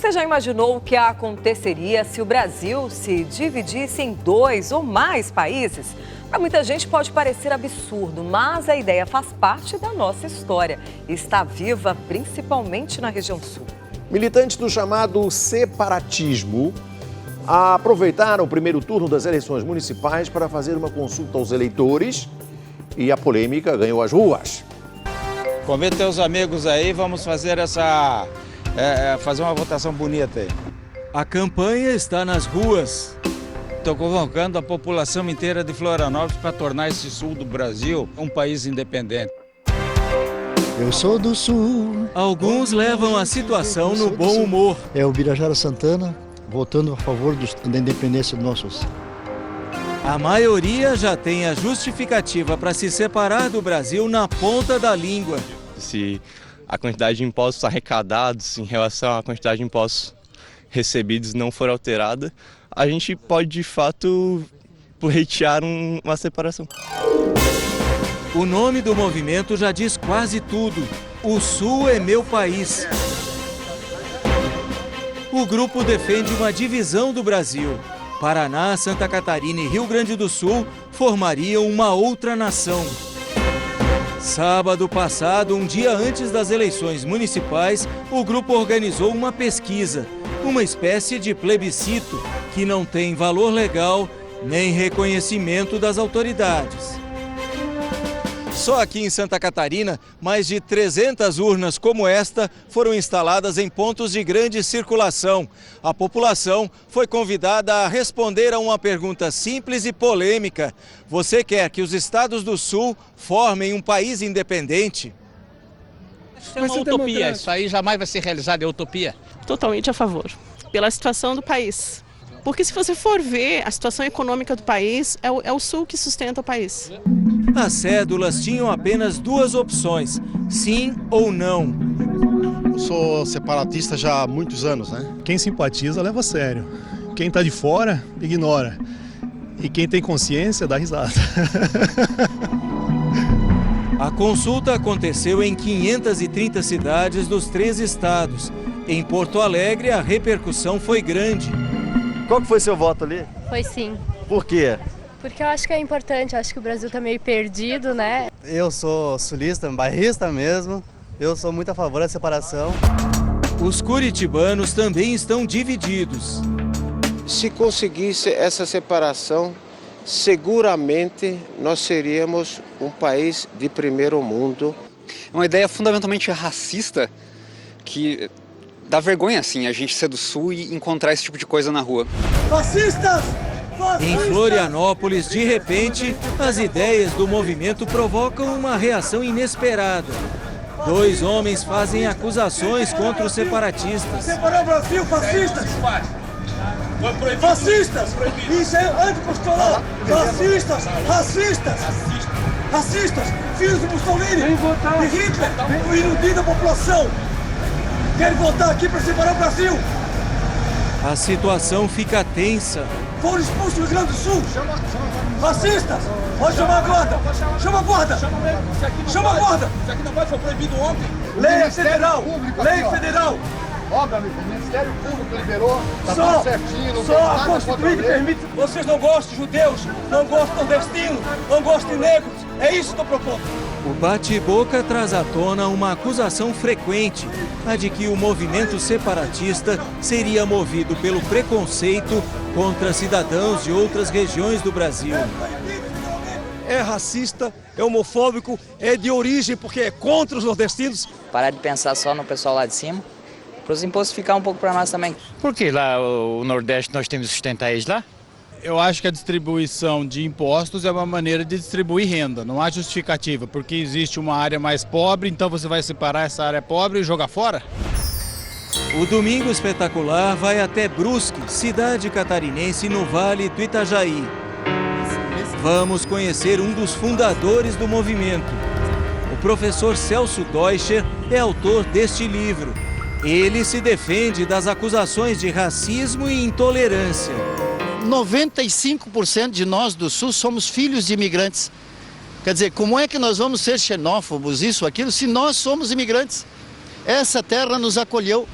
Você já imaginou o que aconteceria se o Brasil se dividisse em 2 ou mais países? Para muita gente pode parecer absurdo, mas a ideia faz parte da nossa história e está viva principalmente na região sul. Militantes do chamado separatismo aproveitaram o primeiro turno das eleições municipais para fazer uma consulta aos eleitores e a polêmica ganhou as ruas. Convida teus amigos aí, vamos fazer fazer uma votação bonita aí. A campanha está nas ruas. Estou convocando a população inteira de Florianópolis para tornar esse sul do Brasil um país independente. Eu sou do sul. Alguns levam a situação no bom humor. É o Birajara Santana votando a favor da independência do nosso sul. A maioria já tem a justificativa para se separar do Brasil na ponta da língua. Se a quantidade de impostos arrecadados em relação à quantidade de impostos recebidos não for alterada, a gente pode, de fato, pleitear uma separação. O nome do movimento já diz quase tudo. O Sul é meu país. O grupo defende uma divisão do Brasil. Paraná, Santa Catarina e Rio Grande do Sul formariam uma outra nação. Sábado passado, um dia antes das eleições municipais, o grupo organizou uma pesquisa, uma espécie de plebiscito que não tem valor legal nem reconhecimento das autoridades. Só aqui em Santa Catarina, mais de 300 urnas como esta foram instaladas em pontos de grande circulação. A população foi convidada a responder a uma pergunta simples e polêmica. Você quer que os estados do Sul formem um país independente? Isso é uma utopia, isso aí jamais vai ser realizado, é utopia. Totalmente a favor, pela situação do país. Porque se você for ver a situação econômica do país, é o Sul que sustenta o país. As cédulas tinham apenas 2 opções, sim ou não. Eu sou separatista já há muitos anos, né? Quem simpatiza leva a sério. Quem está de fora, ignora. E quem tem consciência, dá risada. A consulta aconteceu em 530 cidades dos 3 estados. Em Porto Alegre, a repercussão foi grande. Qual que foi seu voto ali? Foi sim. Por quê? Porque eu acho que é importante, eu acho que o Brasil tá meio perdido, né? Eu sou sulista, bairrista mesmo, eu sou muito a favor da separação. Os curitibanos também estão divididos. Se conseguisse essa separação, seguramente nós seríamos um país de primeiro mundo. É uma ideia fundamentalmente racista que dá vergonha, assim, a gente ser do Sul e encontrar esse tipo de coisa na rua. Fascistas! Em Florianópolis, de repente, as ideias do movimento provocam uma reação inesperada. 2 homens fazem acusações contra os separatistas. Separar o Brasil, fascistas! Fascistas! Isso é anticonstitucional! Fascistas! Racistas! Racistas! Filhos de Mussolini! De Hitler! Iludindo a população! Querem voltar aqui para separar o Brasil! A situação fica tensa. Foram expulsos do Rio Grande do Sul! Racistas! Pode chamar a guarda! Chama a guarda! Chama a guarda! Isso aqui não foi proibido ontem! Lei federal! Lei federal! Ó, meu amigo, o Ministério Público liberou, tá só, tudo certinho, não só tem a nada Constituinte permite. Vocês não gostam de judeus, não gostam de nordestinos, não gostam de negros. É isso que eu estou propondo. O bate-boca traz à tona uma acusação frequente, a de que o movimento separatista seria movido pelo preconceito contra cidadãos de outras regiões do Brasil. É racista, é homofóbico, é de origem porque é contra os nordestinos. Parar de pensar só no pessoal lá de cima, para os impostos ficar um pouco para nós também. Por que lá o Nordeste nós temos que sustentar eles lá? Eu acho que a distribuição de impostos é uma maneira de distribuir renda, não há justificativa, porque existe uma área mais pobre, então você vai separar essa área pobre e jogar fora? O Domingo Espetacular vai até Brusque, cidade catarinense no Vale do Itajaí. Vamos conhecer um dos fundadores do movimento. O professor Celso Deutscher é autor deste livro. Ele se defende das acusações de racismo e intolerância. 95% de nós do Sul somos filhos de imigrantes. Quer dizer, como é que nós vamos ser xenófobos, isso, aquilo, se nós somos imigrantes? Essa terra nos acolheu.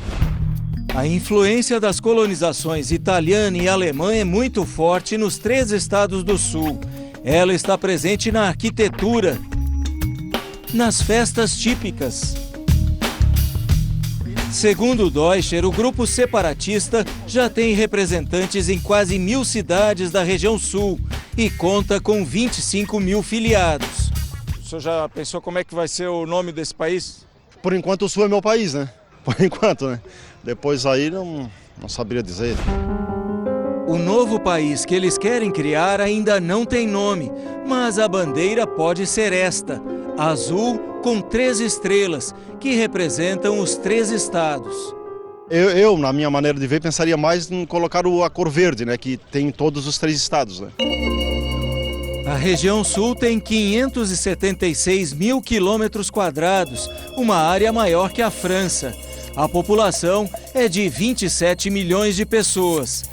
A influência das colonizações italiana e alemã é muito forte nos 3 estados do sul. Ela está presente na arquitetura, nas festas típicas. Segundo Deutscher, o grupo separatista já tem representantes em quase 1000 cidades da região sul e conta com 25 mil filiados. O senhor já pensou como é que vai ser o nome desse país? Por enquanto o Sul é meu país, né? Por enquanto, né? Depois aí não saberia dizer. O novo país que eles querem criar ainda não tem nome, mas a bandeira pode ser esta: azul com 3 estrelas, que representam os 3 estados. Eu, na minha maneira de ver, pensaria mais em colocar a cor verde, né? Que tem em todos os 3 estados, né? A região sul tem 576 mil quilômetros quadrados, uma área maior que a França. A população é de 27 milhões de pessoas.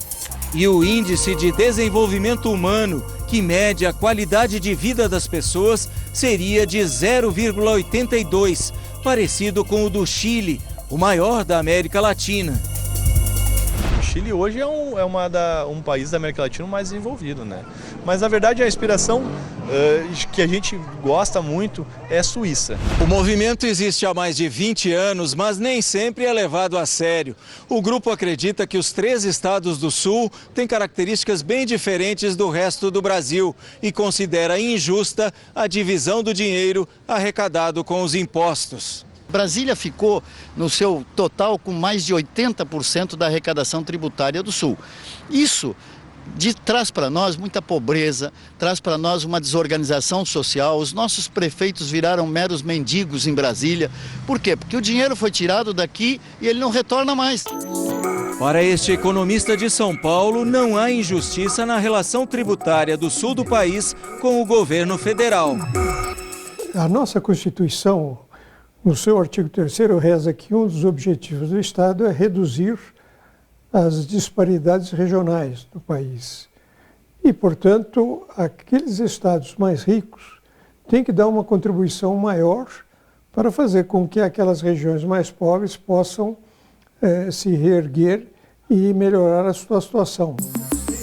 E o Índice de Desenvolvimento Humano, que mede a qualidade de vida das pessoas, seria de 0,82, parecido com o do Chile, o maior da América Latina. O Chile hoje é um país da América Latina mais desenvolvido, né? Mas na verdade a inspiração que a gente gosta muito é Suíça. O movimento existe há mais de 20 anos, mas nem sempre é levado a sério. O grupo acredita que os 3 estados do sul têm características bem diferentes do resto do Brasil e considera injusta a divisão do dinheiro arrecadado com os impostos. Brasília ficou, no seu total, com mais de 80% da arrecadação tributária do Sul. Isso traz para nós muita pobreza, traz para nós uma desorganização social. Os nossos prefeitos viraram meros mendigos em Brasília. Por quê? Porque o dinheiro foi tirado daqui e ele não retorna mais. Para este economista de São Paulo, não há injustiça na relação tributária do sul do país com o governo federal. A nossa Constituição, no seu artigo 3º, reza que um dos objetivos do Estado é reduzir as disparidades regionais do país. E, portanto, aqueles estados mais ricos têm que dar uma contribuição maior para fazer com que aquelas regiões mais pobres possam se reerguer e melhorar a sua situação.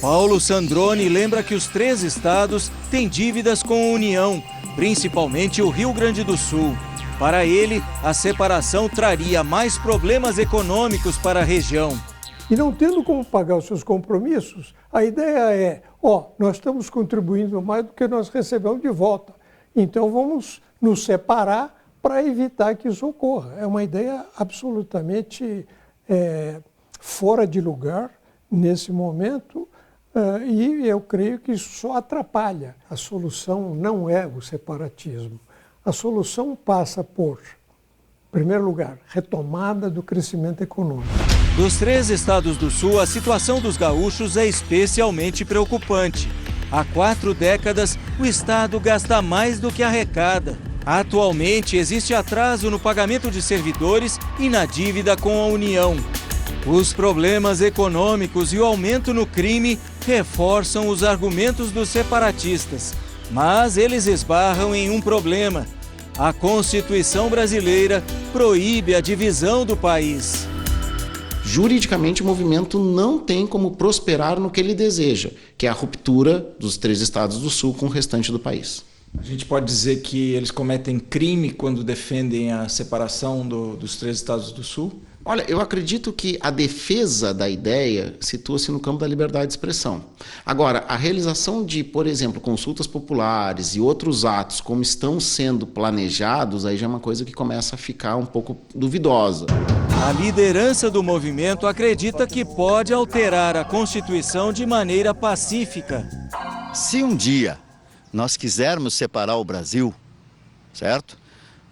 Paulo Sandrone lembra que os 3 estados têm dívidas com a União, principalmente o Rio Grande do Sul. Para ele, a separação traria mais problemas econômicos para a região. E não tendo como pagar os seus compromissos, a ideia é, nós estamos contribuindo mais do que nós recebemos de volta. Então vamos nos separar para evitar que isso ocorra. É uma ideia absolutamente fora de lugar nesse momento e eu creio que isso só atrapalha. A solução não é o separatismo. A solução passa por, em primeiro lugar, retomada do crescimento econômico. Dos 3 estados do sul, a situação dos gaúchos é especialmente preocupante. Há 4 décadas, o estado gasta mais do que arrecada. Atualmente, existe atraso no pagamento de servidores e na dívida com a União. Os problemas econômicos e o aumento no crime reforçam os argumentos dos separatistas. Mas eles esbarram em um problema. A Constituição brasileira proíbe a divisão do país. Juridicamente, o movimento não tem como prosperar no que ele deseja, que é a ruptura dos 3 estados do sul com o restante do país. A gente pode dizer que eles cometem crime quando defendem a separação dos 3 estados do sul? Olha, eu acredito que a defesa da ideia situa-se no campo da liberdade de expressão. Agora, a realização de, por exemplo, consultas populares e outros atos como estão sendo planejados, aí já é uma coisa que começa a ficar um pouco duvidosa. A liderança do movimento acredita que pode alterar a Constituição de maneira pacífica. Se um dia nós quisermos separar o Brasil, certo?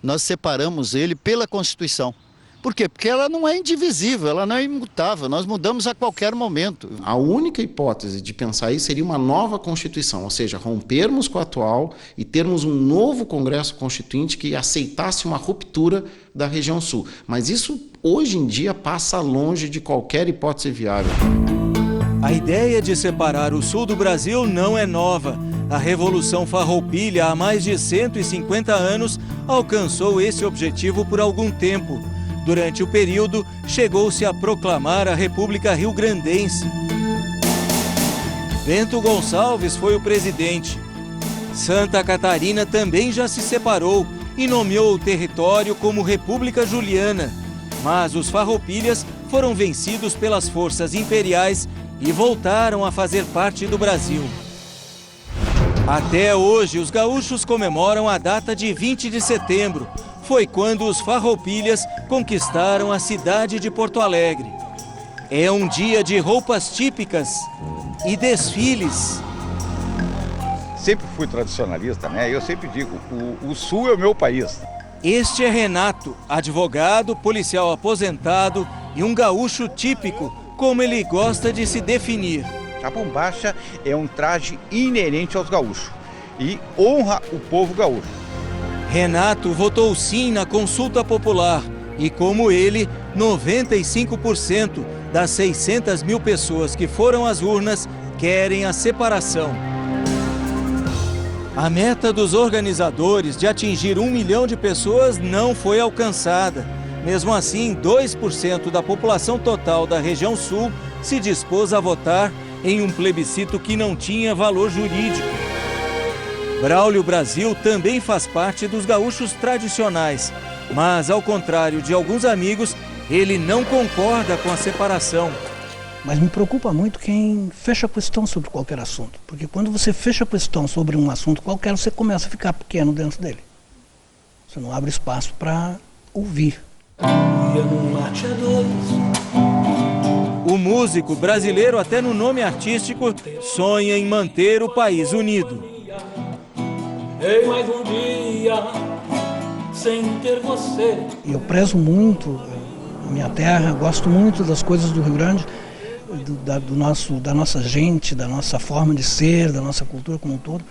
Nós separamos ele pela Constituição. Por quê? Porque ela não é indivisível, ela não é imutável, nós mudamos a qualquer momento. A única hipótese de pensar isso seria uma nova Constituição, ou seja, rompermos com a atual e termos um novo Congresso Constituinte que aceitasse uma ruptura da região sul. Mas isso, hoje em dia, passa longe de qualquer hipótese viável. A ideia de separar o sul do Brasil não é nova. A Revolução Farroupilha, há mais de 150 anos, alcançou esse objetivo por algum tempo. Durante o período, chegou-se a proclamar a República Rio-Grandense. Bento Gonçalves foi o presidente. Santa Catarina também já se separou e nomeou o território como República Juliana. Mas os farroupilhas foram vencidos pelas forças imperiais e voltaram a fazer parte do Brasil. Até hoje, os gaúchos comemoram a data de 20 de setembro. Foi quando os farroupilhas conquistaram a cidade de Porto Alegre. É um dia de roupas típicas e desfiles. Sempre fui tradicionalista, né? Eu sempre digo, o Sul é o meu país. Este é Renato, advogado, policial aposentado e um gaúcho típico, como ele gosta de se definir. A bombacha é um traje inerente aos gaúchos e honra o povo gaúcho. Renato votou sim na consulta popular e, como ele, 95% das 600 mil pessoas que foram às urnas querem a separação. A meta dos organizadores de atingir 1 milhão de pessoas não foi alcançada. Mesmo assim, 2% da população total da região sul se dispôs a votar em um plebiscito que não tinha valor jurídico. Braulio Brasil também faz parte dos gaúchos tradicionais, mas, ao contrário de alguns amigos, ele não concorda com a separação. Mas me preocupa muito quem fecha a questão sobre qualquer assunto, porque quando você fecha a questão sobre um assunto qualquer, você começa a ficar pequeno dentro dele. Você não abre espaço para ouvir. O músico brasileiro, até no nome artístico, sonha em manter o país unido. Ei, mais um dia sem ter você. Eu prezo muito a minha terra, gosto muito das coisas do Rio Grande, da nossa gente, da nossa forma de ser, da nossa cultura como um todo,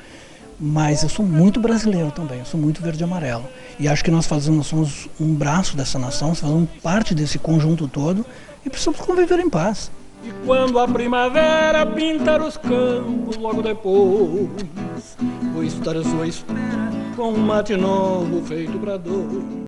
mas eu sou muito brasileiro também, eu sou muito verde e amarelo. E acho que nós somos um braço dessa nação, fazemos parte desse conjunto todo e precisamos conviver em paz. E quando a primavera pintar os campos, logo depois, vou estar à sua espera com um mate novo feito pra dois.